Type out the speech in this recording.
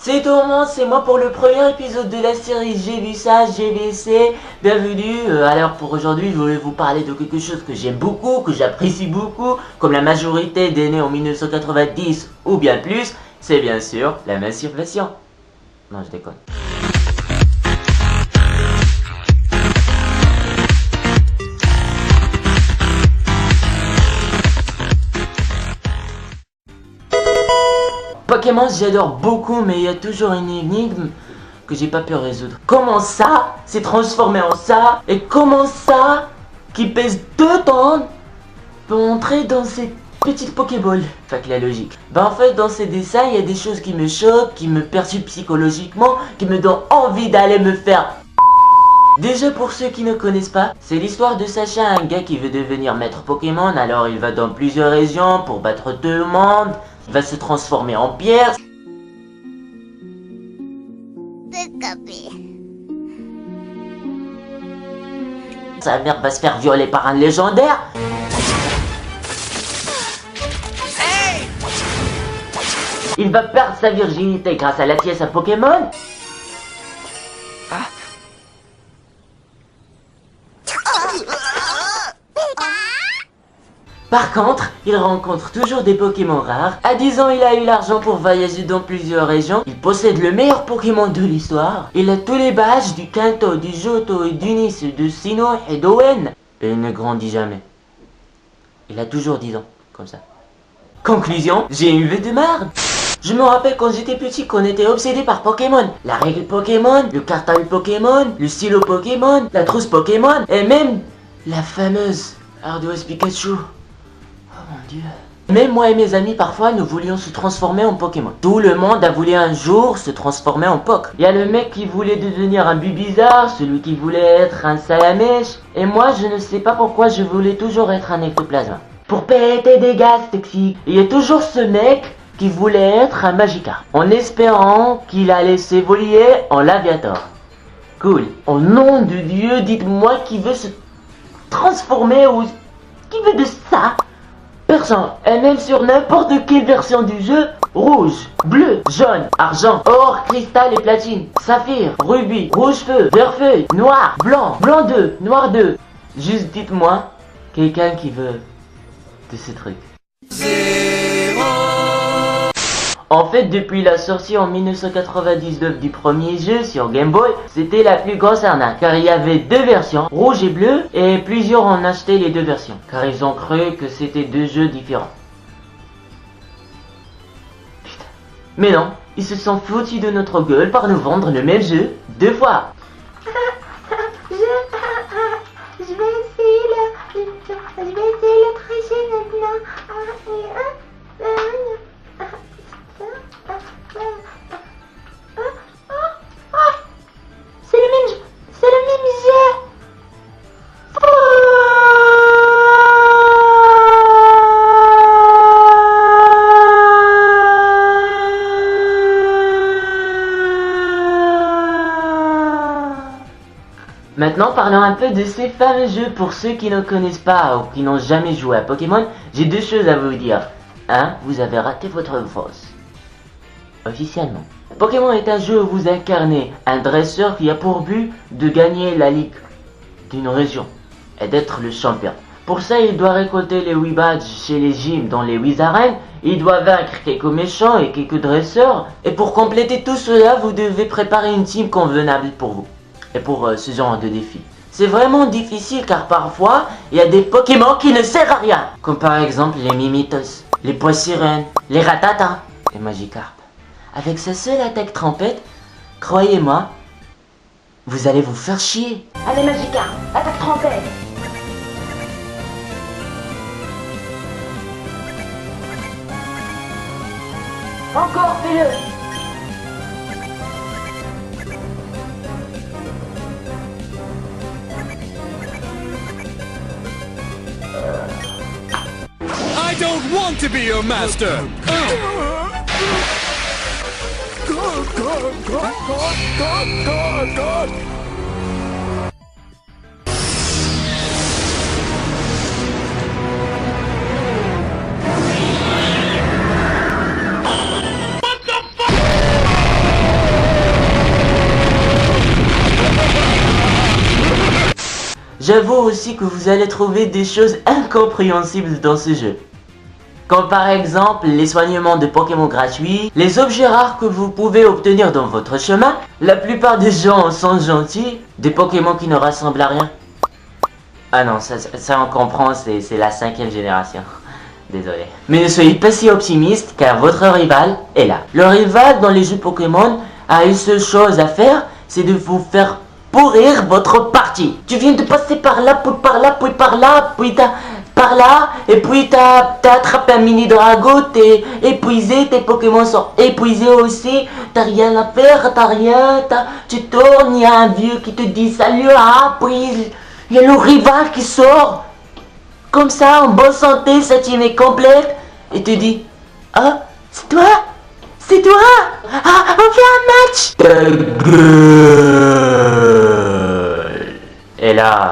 C'est tout le monde, c'est moi pour le premier épisode de la série J'ai vu ça, GVC. Bienvenue. Alors pour aujourd'hui, je voulais vous parler de quelque chose que j'aime beaucoup, que j'apprécie beaucoup, comme la majorité des nés en 1990 ou bien plus, c'est bien sûr la masturbation. Non, je déconne. Pokémon, j'adore beaucoup, mais il y a toujours une énigme que j'ai pas pu résoudre. Comment ça s'est transformé en ça? Et comment ça, qui pèse 2 tonnes, peut entrer dans ces petites Pokéballs? Enfin, que la logique. Bah en fait, dans ces dessins, il y a des choses qui me choquent, qui me perturbent psychologiquement, qui me donnent envie d'aller me faire... Déjà pour ceux qui ne connaissent pas, c'est l'histoire de Sacha, un gars qui veut devenir maître Pokémon. Alors il va dans plusieurs régions pour battre tout le monde. Il va se transformer en pierre. Sa mère va se faire violer par un légendaire. Il va perdre sa virginité grâce à la pièce à Pokémon. Par contre, il rencontre toujours des Pokémon rares. À 10 ans, il a eu l'argent pour voyager dans plusieurs régions. Il possède le meilleur Pokémon de l'histoire. Il a tous les badges du Kanto, du Johto et du Nice, de Sinnoh et d'Owen. Et il ne grandit jamais. Il a toujours 10 ans, comme ça. Conclusion, j'ai une vie de merde. Je me rappelle quand j'étais petit qu'on était obsédé par Pokémon. La règle Pokémon, le cartable Pokémon, le stylo Pokémon, la trousse Pokémon, et même la fameuse Ardoise Pikachu. Oh mon dieu. Même moi et mes amis parfois nous voulions se transformer en Pokémon. Tout le monde a voulu un jour se transformer en Poc. Il y a le mec qui voulait devenir un Bulbizarre, celui qui voulait être un Salamèche. Et moi je ne sais pas pourquoi je voulais toujours être un Ectoplasma. Pour péter des gaz toxiques. Il y a toujours ce mec qui voulait être un Magikarp. En espérant qu'il allait s'évoluer en Laviator. Cool. Au nom de Dieu, dites-moi qui veut se transformer ou qui veut de ça. Personne, et même sur n'importe quelle version du jeu, rouge, bleu, jaune, argent, or, cristal et platine, saphir, rubis, rouge feu, vert feuille, noir, blanc, blanc 2, noir 2. Juste dites-moi, quelqu'un qui veut de ces trucs. En fait, depuis la sortie en 1999 du premier jeu sur Game Boy, c'était la plus grosse arnaque. Car il y avait 2 versions, rouge et bleu, et plusieurs ont acheté les 2 versions. Car ils ont cru que c'était 2 jeux différents. Putain. Mais non, ils se sont foutus de notre gueule par nous vendre le même jeu 2 fois. Je vais essayer le trajet maintenant. C'est le même jeu. Maintenant, parlons un peu de ces fameux jeux pour ceux qui ne connaissent pas ou qui n'ont jamais joué à Pokémon. J'ai 2 choses à vous dire. 1. Vous avez raté votre enfance. Officiellement. Pokémon est un jeu où vous incarnez un dresseur qui a pour but de gagner la ligue d'une région et d'être le champion. Pour ça, il doit récolter les 8 badges chez les gyms dans les 8 arènes. Il doit vaincre quelques méchants et quelques dresseurs. Et pour compléter tout cela, vous devez préparer une team convenable pour vous. Et pour ce genre de défi. C'est vraiment difficile car parfois, il y a des Pokémon qui ne servent à rien. Comme par exemple les Mimitos, les Poissirènes, les Rattata, les Magikarp. Avec sa seule attaque trempette, croyez-moi, vous allez vous faire chier. Allez Magikarp, attaque trompette. Encore, fais-le. I don't want to be your master! God! What the fuck? J'avoue aussi que vous allez trouver des choses incompréhensibles dans ce jeu. Comme par exemple les soignements de Pokémon gratuits, les objets rares que vous pouvez obtenir dans votre chemin. La plupart des gens sont gentils, des Pokémon qui ne ressemblent à rien. Ah non, ça on comprend, c'est la 5e génération. Désolé. Mais ne soyez pas si optimiste car votre rival est là. Le rival dans les jeux Pokémon a une seule chose à faire, c'est de vous faire pourrir votre partie. Tu viens de passer par là, puis par là, puis par là, puis t'as par là, et puis t'as attrapé un mini drago, t'es épuisé, tes Pokémon sont épuisés aussi, t'as rien à faire, tu tournes, il y a un vieux qui te dit salut, puis il y a le rival qui sort, comme ça, en bonne santé, sa team est complète, et te dit, ah, c'est toi? C'est toi? Ah, on fait un match! Ta gueule. Et là,